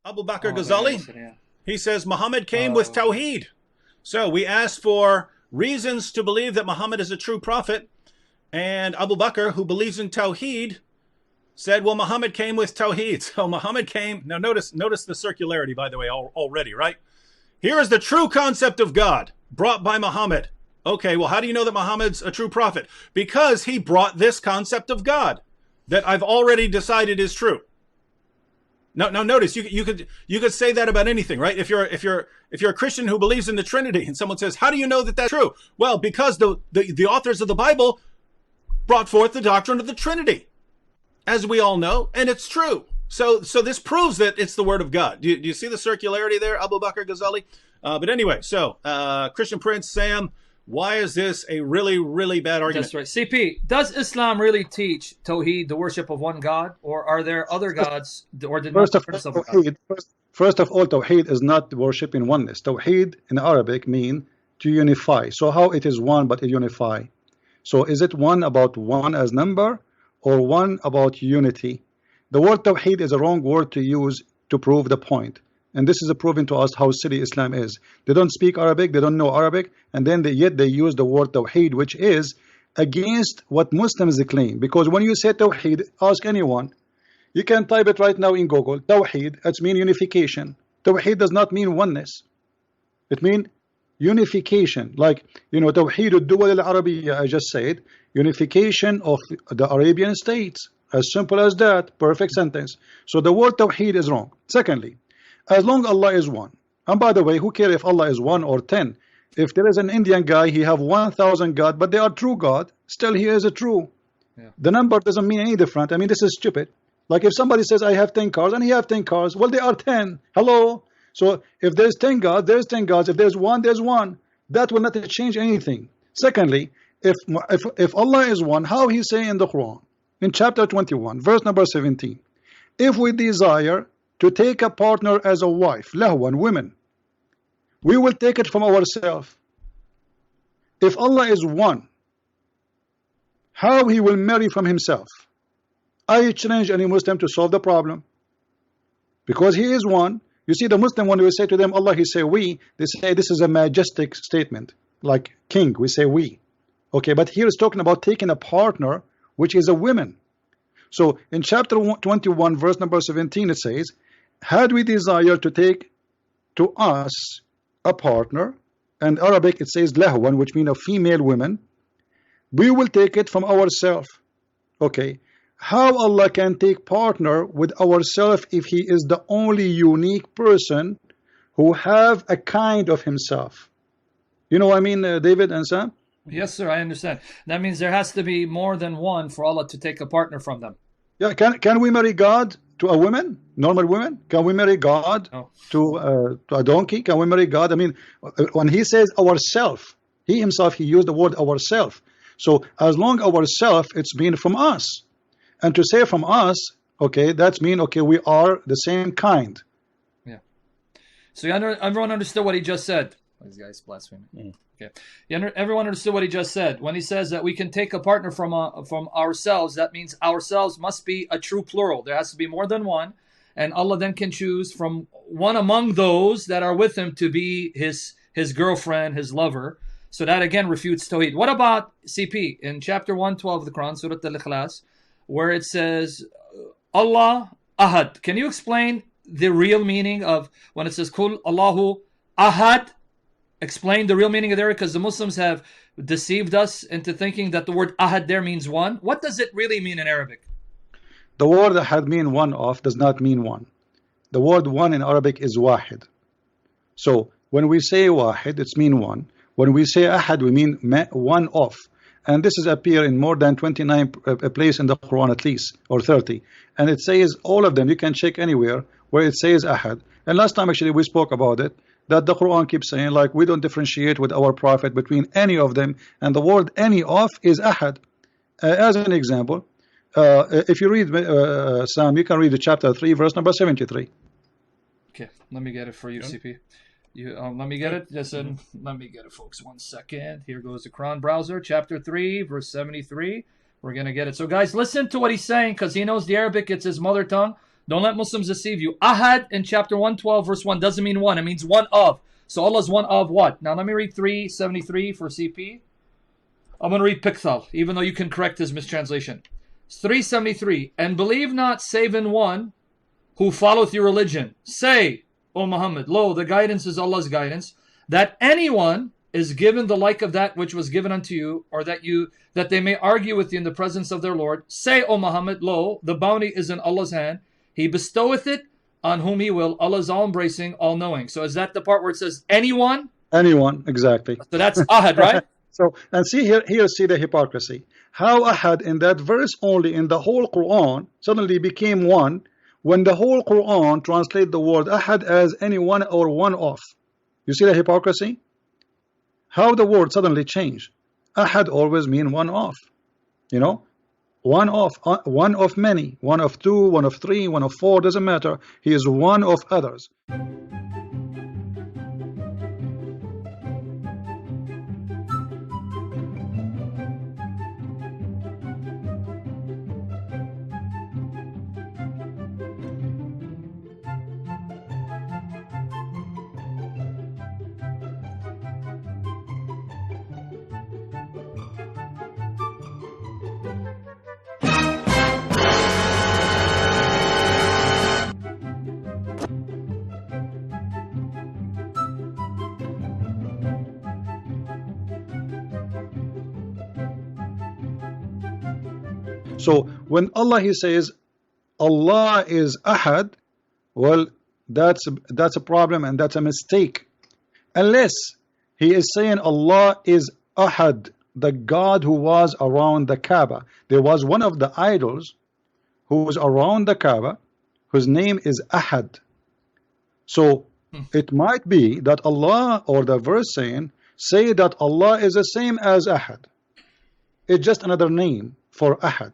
Abu Bakr Ghazali, he says Muhammad came with Tauhid. So we asked for reasons to believe that Muhammad is a true prophet. And Abu Bakr, who believes in Tauhid, said, well, Muhammad came with Tauhid. So Muhammad came. Now notice the circularity, by the way, already, right? Here is the true concept of God brought by Muhammad. Okay, well, how do you know that Muhammad's a true prophet? Because he brought this concept of God that I've already decided is true. Now notice you could say that about anything, right? If you're a Christian who believes in the Trinity and someone says, how do you know that that's true? Well, because the authors of the Bible brought forth the doctrine of the Trinity, as we all know, and it's true. So this proves that it's the word of God. Do you see the circularity there, Abu Bakr Ghazali? But anyway, so Christian Prince, Sam, why is this a really, really bad argument? That's right. CP, does Islam really teach Tawheed, the worship of one God, or are there other gods? Or did first of all, Tawheed is not worshiping oneness. Tawheed in Arabic mean to unify. So how it is one but it unify? So is it one about one as number or one about unity? The word Tawheed is a wrong word to use to prove the point. And this is proving to us how silly Islam is. They don't speak Arabic, they don't know Arabic, and then yet they use the word Tawheed, which is against what Muslims claim. Because when you say Tawheed, ask anyone. You can type it right now in Google. Tawheed, it means unification. Tawheed does not mean oneness. It means unification. Like, you know, Tawheed al-Duwal al-Arabiyya, I just said, unification of the Arabian states. As simple as that, perfect sentence. So the word Tawheed is wrong. Secondly, as long as Allah is one, and by the way, who cares if Allah is 1 or 10? If there is an Indian guy, he have 1,000 God, but they are true God, still he is a true. Yeah. The number doesn't mean any different. I mean, this is stupid. Like if somebody says, I have 10 cars, and he have 10 cars, well, they are 10. Hello? So if there's 10 gods, there's 10 gods. If there's one, there's one. That will not change anything. Secondly, if Allah is one, how he say in the Quran? In chapter 21, verse number 17, if we desire to take a partner as a wife, lahwan, women, we will take it from ourselves. If Allah is one, how he will marry from himself? I challenge any Muslim to solve the problem. Because he is one. You see, the Muslim, when we say to them Allah, he say we, they say this is a majestic statement, like king, we say we. Okay, but here it's talking about taking a partner which is a woman. So in chapter 21 verse number 17 it says, had we desire to take to us a partner, and Arabic it says lahwan, which means a female woman, we will take it from ourselves. Okay, how Allah can take partner with ourselves if he is the only unique person who have a kind of himself? You know what I mean, David and Sam? Yes, sir, I understand. That means there has to be more than one for Allah to take a partner from them. Yeah, can we marry God to a woman, normal woman? Can we marry God to a donkey? Can we marry God? I mean, when he says ourself, he himself, he used the word ourself. So as long ourself, it's been from us. And to say from us, okay, that's mean, okay, we are the same kind. Yeah. So everyone understood what he just said. These guys blaspheming. Okay. Everyone understood what he just said. When he says that we can take a partner from ourselves, that means ourselves must be a true plural. There has to be more than one. And Allah then can choose from one among those that are with him to be his girlfriend, his lover. So that again refutes Tawheed. What about CP in chapter 112 of the Quran, Surah Al-Ikhlas, where it says Allah Ahad? Can you explain the real meaning of when it says Kul Allahu Ahad? Explain the real meaning of there, because the Muslims have deceived us into thinking that the word Ahad there means one. What does it really mean in Arabic? The word Ahad mean one of does not mean one. The word one in Arabic is wahid. So when we say wahid, it's mean one. When we say Ahad, we mean one of. And this is appear in more than 29 places in the Quran at least, or 30. And it says all of them. You can check anywhere where it says Ahad. And last time actually we spoke about it, that the Quran keeps saying like we don't differentiate with our prophet between any of them, and the word any of is Ahad. As an example, if you read Sam, you can read the chapter 3 verse number 73. Okay, let me get it for you, CP. Let me get it. Let me get it, folks. 1 second. Here goes the Quran browser, chapter 3 verse 73. We're gonna get it. So guys, listen to what he's saying, because he knows the Arabic, it's his mother tongue. Don't let Muslims deceive you. Ahad in chapter 112, verse 1 doesn't mean one. It means one of. So Allah is one of what? Now let me read 373 for CP. I'm going to read Pikthal, even though you can correct his mistranslation. 373. And believe not save in one who followeth your religion. Say, O Muhammad, lo, the guidance is Allah's guidance, that anyone is given the like of that which was given unto you, or that they may argue with you in the presence of their Lord. Say, O Muhammad, lo, the bounty is in Allah's hand. He bestoweth it on whom he will. Allah is all-embracing, all-knowing. So is that the part where it says anyone? Anyone, exactly. So that's ahad, right? So, and see here see the hypocrisy. How ahad in that verse only in the whole Quran suddenly became one, when the whole Quran translate the word ahad as anyone or one of. You see the hypocrisy? How the word suddenly changed. Ahad always mean one of. You know? One of many, one of two, one of three, one of four, doesn't matter. He is one of others. So when Allah he says Allah is ahad, well, that's a problem and that's a mistake. Unless he is saying Allah is ahad, the God who was around the Kaaba. There was one of the idols who was around the Kaaba, whose name is Ahad. So it might be that Allah, or the verse say that Allah is the same as Ahad. It's just another name for Ahad.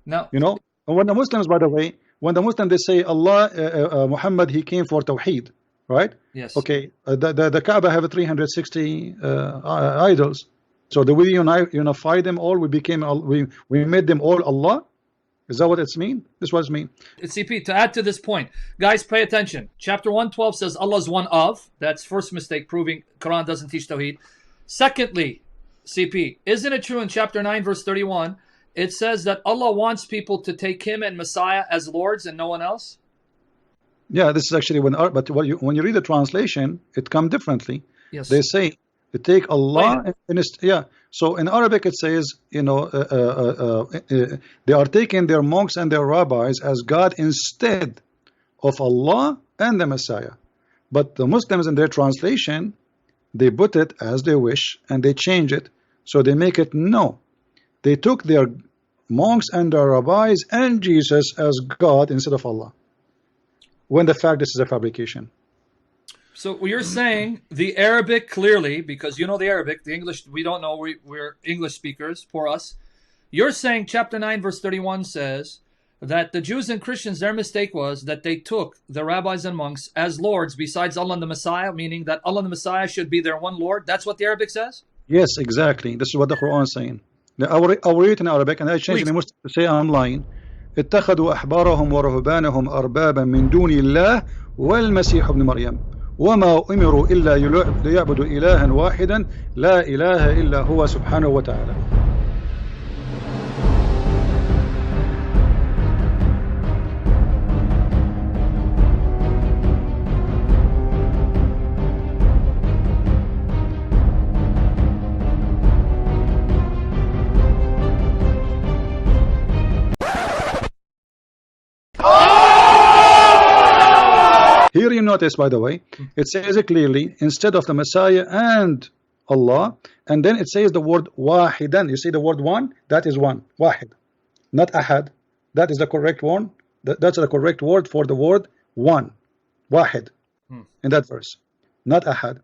Now, you know, and when the Muslims, by the way, when the Muslims they say Allah, Muhammad, he came for Tauhid, right? yes. Okay, the Kaaba have 360 idols. So do we unify them all? We made them all Allah. Is that what it's mean? This was mean. CP, to add to this point, guys, pay attention. Chapter 112 says Allah is one of. That's first mistake, proving Quran doesn't teach Tawhid. Secondly, CP, isn't it true in chapter 9, verse 31, it says that Allah wants people to take Him and Messiah as Lords and no one else? Yeah, this is actually when you read the translation, it comes differently. Yes. They say to take Allah So in Arabic it says, you know, they are taking their monks and their rabbis as God instead of Allah and the Messiah. But the Muslims in their translation, they put it as they wish and they change it. So they make it no. They took their monks and their rabbis and Jesus as God instead of Allah, when the fact this is a fabrication. So you're saying the Arabic clearly, because you know the Arabic, the English we don't know, we're English speakers, poor us. You're saying chapter 9 verse 31 says that the Jews and Christians, their mistake was that they took the rabbis and monks as lords besides Allah and the Messiah, meaning that Allah and the Messiah should be their one Lord. That's what the Arabic says? Yes, exactly. This is what the Quran is saying. Now, I will read it in Arabic and I change the Muslim to say I'm lying. اتخذوا أحبارهم ورهبانهم أربابا من دون الله والمسيح ابن مريم وما أمروا إلا ليعبدوا إلها واحدا لا إله إلا هو سبحانه وتعالى. Here you notice, by the way, it says it clearly, instead of the Messiah and Allah, and then it says the word wahidan. You see the word one? That is one. Wahid. Not ahad. That is the correct one. That's the correct word for the word one. Wahid. In that verse. Not ahad.